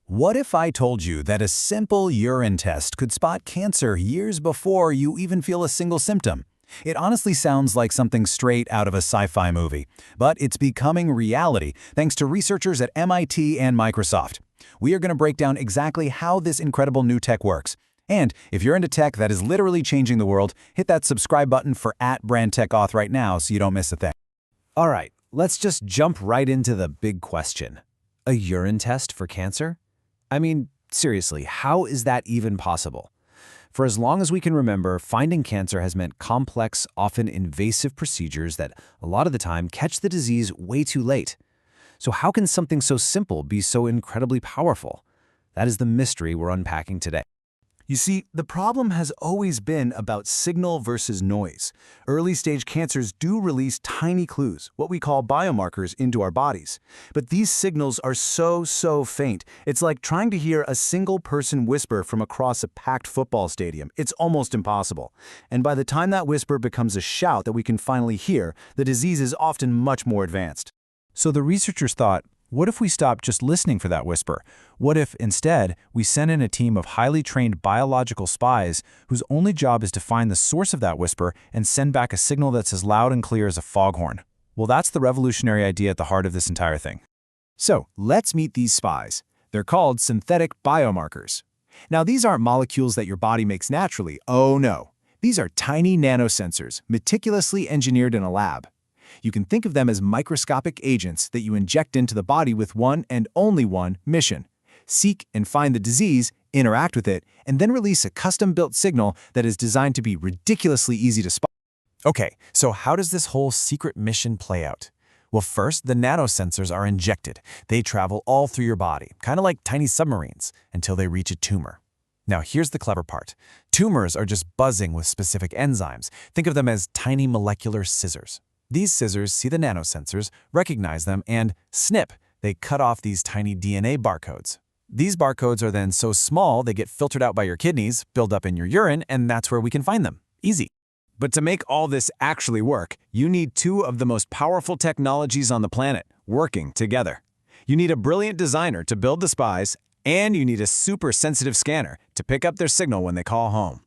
What if I told you that a simple urine test could spot cancer years before you even feel a single symptom? It honestly sounds like something straight out of a sci-fi movie, but it's becoming reality thanks to researchers at MIT and Microsoft. We are going to break down exactly how this incredible new tech works. And if you're into tech that is literally changing the world, hit that subscribe button for @BrandTechAuth right now so you don't miss a thing. All right, let's just jump right into the big question. A urine test for cancer? I mean, seriously, how is that even possible? For as long as we can remember, finding cancer has meant complex, often invasive procedures that a lot of the time catch the disease way too late. So how can something so simple be so incredibly powerful? That is the mystery we're unpacking today. You see, the problem has always been about signal versus noise. Early-stage cancers do release tiny clues, what we call biomarkers, into our bodies. But these signals are so faint. It's like trying to hear a single person whisper from across a packed football stadium. It's almost impossible. And by the time that whisper becomes a shout that we can finally hear, the disease is often much more advanced. So the researchers thought, what if we stopped just listening for that whisper? What if, instead, we sent in a team of highly trained biological spies whose only job is to find the source of that whisper and send back a signal that's as loud and clear as a foghorn? Well, that's the revolutionary idea at the heart of this entire thing. So, let's meet these spies. They're called synthetic biomarkers. Now, these aren't molecules that your body makes naturally. Oh no. These are tiny nanosensors, meticulously engineered in a lab. You can think of them as microscopic agents that you inject into the body with one and only one mission: seek and find the disease, interact with it, and then release a custom-built signal that is designed to be ridiculously easy to spot. Okay, so how does this whole secret mission play out? Well, first, the nanosensors are injected. They travel all through your body, kind of like tiny submarines, until they reach a tumor. Now, here's the clever part. Tumors are just buzzing with specific enzymes. Think of them as tiny molecular scissors. These scissors see the nanosensors, recognize them, and snip, they cut off these tiny DNA barcodes. These barcodes are then so small they get filtered out by your kidneys, build up in your urine, and that's where we can find them. Easy. But to make all this actually work, you need two of the most powerful technologies on the planet working together. You need a brilliant designer to build the spies, and you need a super sensitive scanner to pick up their signal when they call home.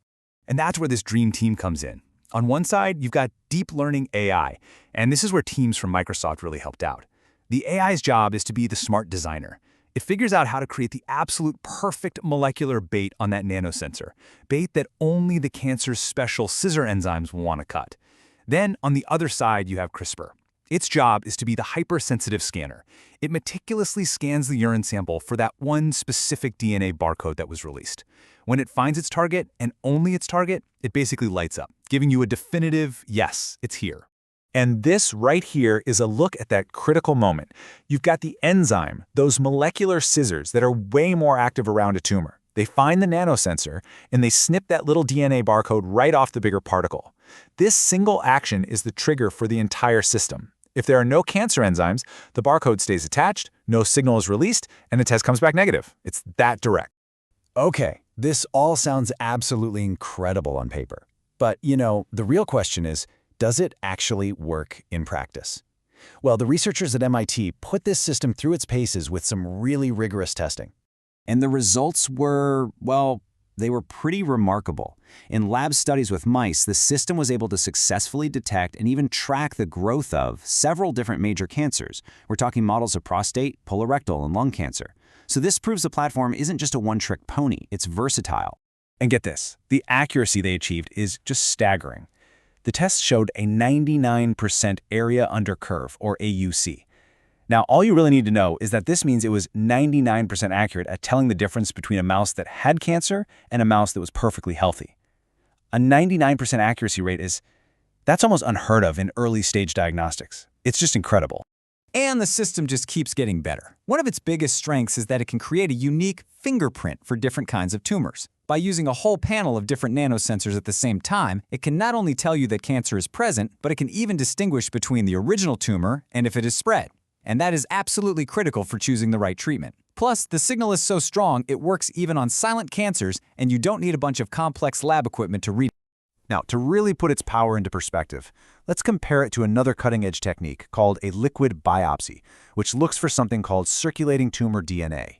And that's where this dream team comes in. On one side, you've got deep learning AI, and this is where teams from Microsoft really helped out. The AI's job is to be the smart designer. It figures out how to create the absolute perfect molecular bait on that nanosensor, bait that only the cancer's special scissor enzymes will want to cut. Then, on the other side, you have CRISPR. Its job is to be the hypersensitive scanner. It meticulously scans the urine sample for that one specific DNA barcode that was released. When it finds its target, and only its target, it basically lights up, giving you a definitive, yes, it's here. And this right here is a look at that critical moment. You've got the enzyme, those molecular scissors that are way more active around a tumor. They find the nanosensor, and they snip that little DNA barcode right off the bigger particle. This single action is the trigger for the entire system. If there are no cancer enzymes, the barcode stays attached, no signal is released, and the test comes back negative. It's that direct. Okay, this all sounds absolutely incredible on paper. But, the real question is, does it actually work in practice? Well, the researchers at MIT put this system through its paces with some really rigorous testing. And the results were, well, they were pretty remarkable. In lab studies with mice, the system was able to successfully detect and even track the growth of several different major cancers. We're talking models of prostate, colorectal, and lung cancer. So this proves the platform isn't just a one-trick pony, it's versatile. And get this, the accuracy they achieved is just staggering. The test showed a 99% area under curve, or AUC. Now, all you really need to know is that this means it was 99% accurate at telling the difference between a mouse that had cancer and a mouse that was perfectly healthy. A 99% accuracy rate that's almost unheard of in early-stage diagnostics. It's just incredible. And the system just keeps getting better. One of its biggest strengths is that it can create a unique fingerprint for different kinds of tumors. By using a whole panel of different nanosensors at the same time, it can not only tell you that cancer is present, but it can even distinguish between the original tumor and if it is spread. And that is absolutely critical for choosing the right treatment. Plus, the signal is so strong, it works even on silent cancers, and you don't need a bunch of complex lab equipment to read it. Now, to really put its power into perspective, let's compare it to another cutting-edge technique called a liquid biopsy, which looks for something called circulating tumor DNA.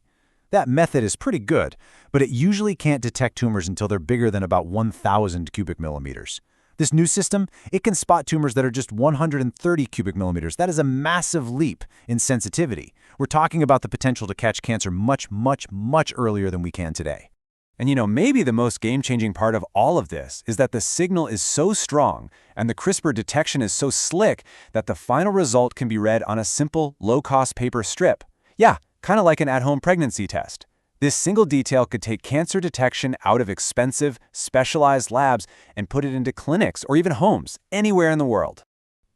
That method is pretty good, but it usually can't detect tumors until they're bigger than about 1,000 cubic millimeters. This new system, it can spot tumors that are just 130 cubic millimeters. That is a massive leap in sensitivity. We're talking about the potential to catch cancer much, much, much earlier than we can today. And maybe the most game-changing part of all of this is that the signal is so strong and the CRISPR detection is so slick that the final result can be read on a simple, low-cost paper strip. Yeah, kind of like an at-home pregnancy test. This single detail could take cancer detection out of expensive, specialized labs and put it into clinics or even homes anywhere in the world.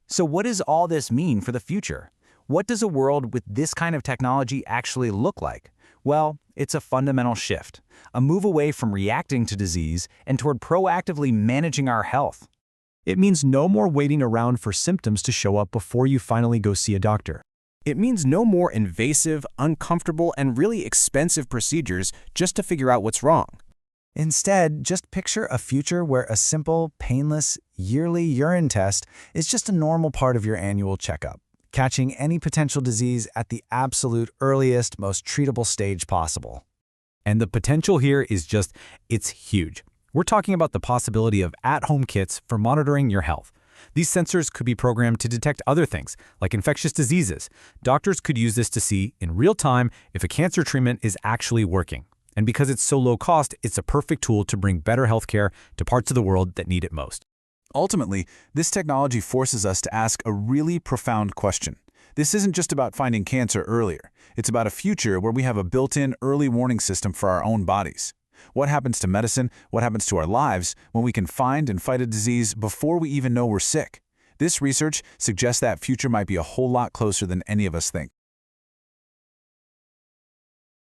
So what does all this mean for the future? What does a world with this kind of technology actually look like? Well, it's a fundamental shift, a move away from reacting to disease and toward proactively managing our health. It means no more waiting around for symptoms to show up before you finally go see a doctor. It means no more invasive, uncomfortable, and really expensive procedures just to figure out what's wrong. Instead, just picture a future where a simple, painless, yearly urine test is just a normal part of your annual checkup, catching any potential disease at the absolute earliest, most treatable stage possible. And the potential here is it's huge. We're talking about the possibility of at-home kits for monitoring your health. These sensors could be programmed to detect other things, like infectious diseases. Doctors could use this to see, in real time, if a cancer treatment is actually working. And because it's so low cost, it's a perfect tool to bring better healthcare to parts of the world that need it most. Ultimately, this technology forces us to ask a really profound question. This isn't just about finding cancer earlier. It's about a future where we have a built-in early warning system for our own bodies. What happens to medicine, what happens to our lives when we can find and fight a disease before we even know we're sick? This research suggests that future might be a whole lot closer than any of us think.